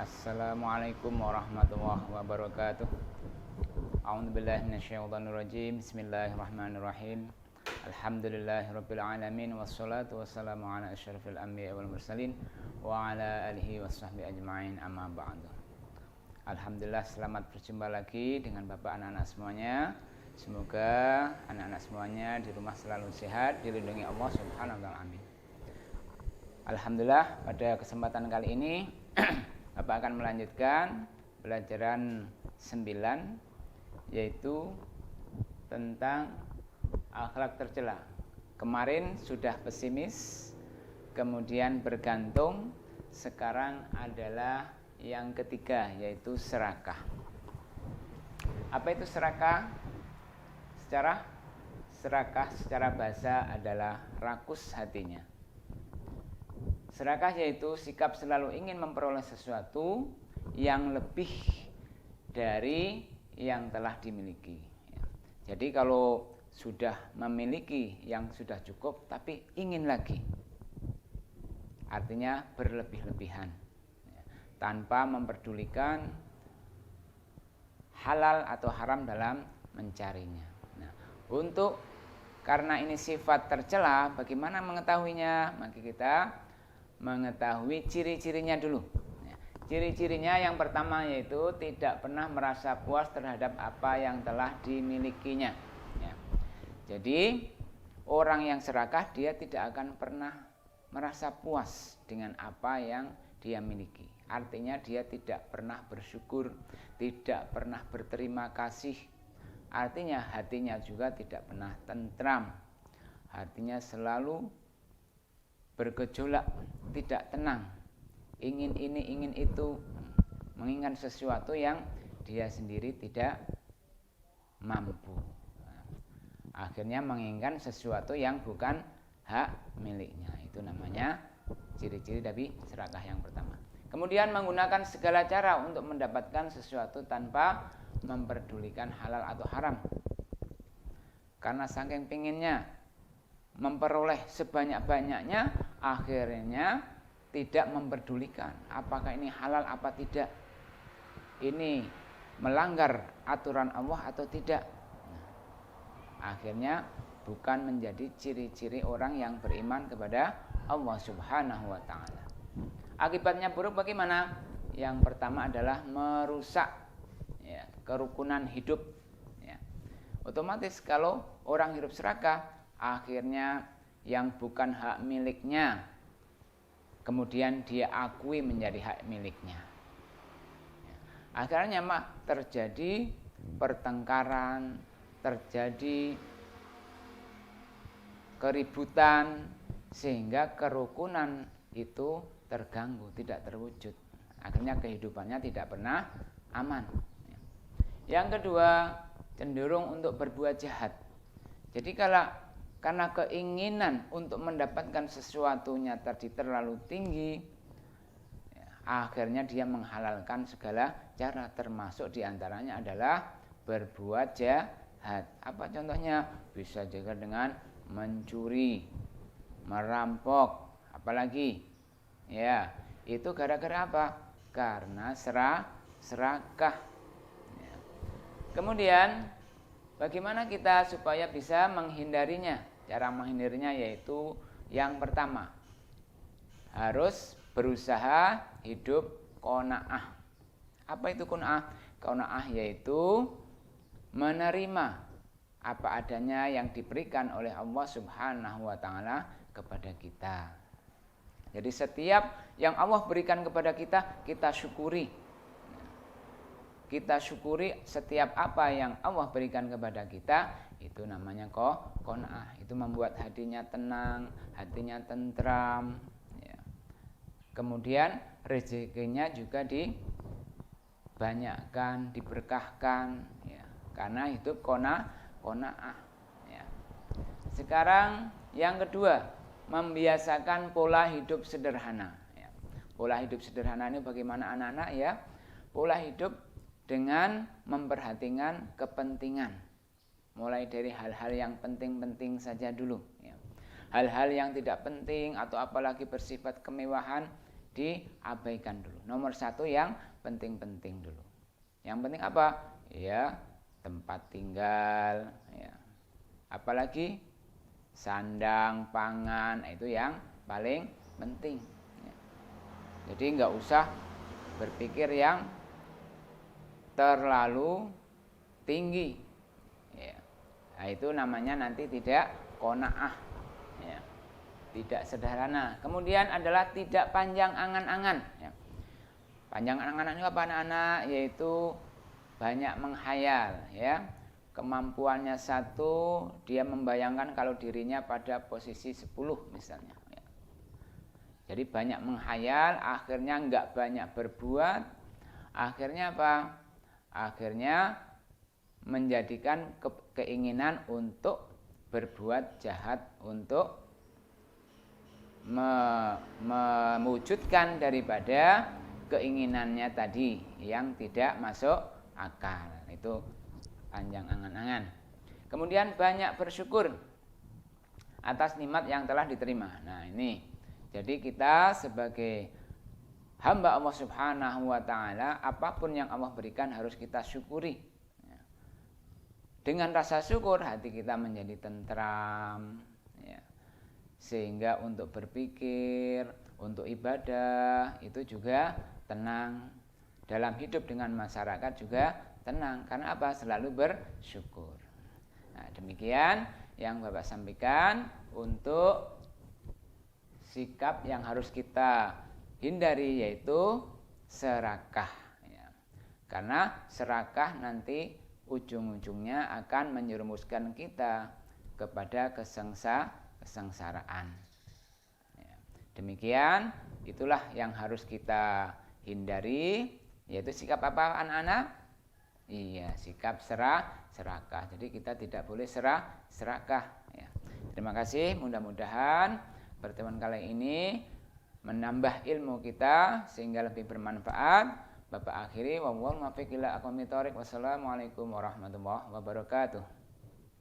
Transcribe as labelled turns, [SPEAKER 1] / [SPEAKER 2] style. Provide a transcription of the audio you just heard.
[SPEAKER 1] Assalamualaikum warahmatullahi wabarakatuh. A'udzubillahi minasyaitonirrajim. Bismillahirrahmanirrahim. Alhamdulillahirabbil alamin wassalatu wassalamu ala asyrafil anbiya'i wal mursalin wa ala alihi washabbihi ajmain, amma ba'du. Alhamdulillah, selamat berjumpa lagi dengan Bapak anak-anak semuanya. Semoga anak-anak semuanya di rumah selalu sehat, dilindungi Allah Subhanahu wa taala. Amin. Alhamdulillah, pada kesempatan kali ini Bapak akan melanjutkan pelajaran 9, yaitu tentang akhlak tercela. Kemarin sudah pesimis, kemudian bergantung, sekarang adalah yang ketiga, yaitu serakah. Apa itu serakah? Serakah secara bahasa adalah rakus hatinya. Serakah yaitu sikap selalu ingin memperoleh sesuatu yang lebih dari yang telah dimiliki. Jadi kalau sudah memiliki yang sudah cukup tapi ingin lagi, artinya berlebih-lebihan, tanpa memperdulikan halal atau haram dalam mencarinya. Karena ini sifat tercela, bagaimana mengetahuinya? Maka kita mengetahui ciri-cirinya dulu. Ciri-cirinya yang pertama yaitu tidak pernah merasa puas terhadap apa yang telah dimilikinya. Jadi orang yang serakah, dia tidak akan pernah merasa puas dengan apa yang dia miliki. Artinya dia tidak pernah bersyukur, tidak pernah berterima kasih. Artinya hatinya juga tidak pernah tentram. Hatinya selalu bergejolak, tidak tenang, ingin ini, ingin itu, menginginkan sesuatu yang dia sendiri tidak mampu. Akhirnya menginginkan sesuatu yang bukan hak miliknya. Itu namanya ciri-ciri dari serakah yang pertama. Kemudian menggunakan segala cara untuk mendapatkan sesuatu tanpa memperdulikan halal atau haram. Karena saking pinginnya memperoleh sebanyak-banyaknya, akhirnya tidak memperdulikan apakah ini halal apa tidak, ini melanggar aturan Allah atau tidak. Akhirnya bukan menjadi ciri-ciri orang yang beriman kepada Allah Subhanahu wa taala. Akibatnya buruk bagaimana? Yang pertama adalah merusak kerukunan hidup. Otomatis kalau orang hidup serakah, akhirnya yang bukan hak miliknya kemudian dia akui menjadi hak miliknya. Akhirnya terjadi pertengkaran, terjadi keributan, sehingga kerukunan itu terganggu, tidak terwujud. Akhirnya kehidupannya tidak pernah aman. Yang kedua, cenderung untuk berbuat jahat. Jadi karena keinginan untuk mendapatkan sesuatunya tadi terlalu tinggi, akhirnya dia menghalalkan segala cara, termasuk diantaranya adalah berbuat jahat. Apa contohnya? Bisa juga dengan mencuri, merampok, apalagi itu gara-gara apa? Karena serakah. Kemudian bagaimana kita supaya bisa menghindarinya? Cara menghindarinya yaitu yang pertama, harus berusaha hidup qanaah. Apa itu qanaah? Qanaah yaitu menerima apa adanya yang diberikan oleh Allah Subhanahu wa taala kepada kita. Jadi setiap yang Allah berikan kepada kita, kita syukuri. Kita syukuri setiap apa yang Allah berikan kepada kita, itu namanya qanaah. Itu membuat hatinya tenang, hatinya tentram. Kemudian rezekinya juga dibanyakkan, diberkahkan, karena hidup qanaah. Sekarang yang kedua, membiasakan pola hidup sederhana. Pola hidup sederhana ini bagaimana anak-anak ya? Pola hidup dengan memperhatikan kepentingan, mulai dari hal-hal yang penting-penting saja dulu. Hal-hal yang tidak penting atau apalagi bersifat kemewahan diabaikan dulu. Nomor satu yang penting-penting dulu. Yang penting apa? Ya, tempat tinggal, ya. Apalagi sandang, pangan, itu yang paling penting. Ya. Jadi nggak usah berpikir yang terlalu tinggi. Ya. Nah, itu namanya nanti tidak qanaah. Ya. Tidak sederhana. Kemudian adalah tidak panjang angan-angan. Ya. Panjang angan-angan itu apa anak-anak? Yaitu banyak menghayal. Ya. Kemampuannya satu, dia membayangkan kalau dirinya pada posisi 10 misalnya. Ya. Jadi banyak menghayal, akhirnya nggak banyak berbuat. Akhirnya apa? Akhirnya menjadikan keinginan untuk berbuat jahat, untuk mewujudkan daripada keinginannya tadi yang tidak masuk akal. Itu panjang angan-angan. Kemudian banyak bersyukur atas nikmat yang telah diterima. Nah, ini. Jadi kita sebagai hamba Allah Subhanahu wa taala, apapun yang Allah berikan harus kita syukuri. Dengan rasa syukur hati kita menjadi tentram, ya. Sehingga untuk berpikir, untuk ibadah itu juga tenang. Dalam hidup dengan masyarakat juga tenang. Karena apa? Selalu bersyukur. Nah, demikian yang Bapak sampaikan untuk sikap yang harus kita hindari, yaitu serakah. Ya. Karena serakah nanti ujung-ujungnya akan menyerumuskan kita kepada kesengsaraan. Ya. Demikian, itulah yang harus kita hindari, yaitu sikap apa anak-anak? Iya, sikap serakah. Jadi kita tidak boleh serakah. Ya. Terima kasih, mudah-mudahan pertemuan kali ini menambah ilmu kita sehingga lebih bermanfaat. Bapak akhiri, wassalamualaikum warahmatullahi wabarakatuh.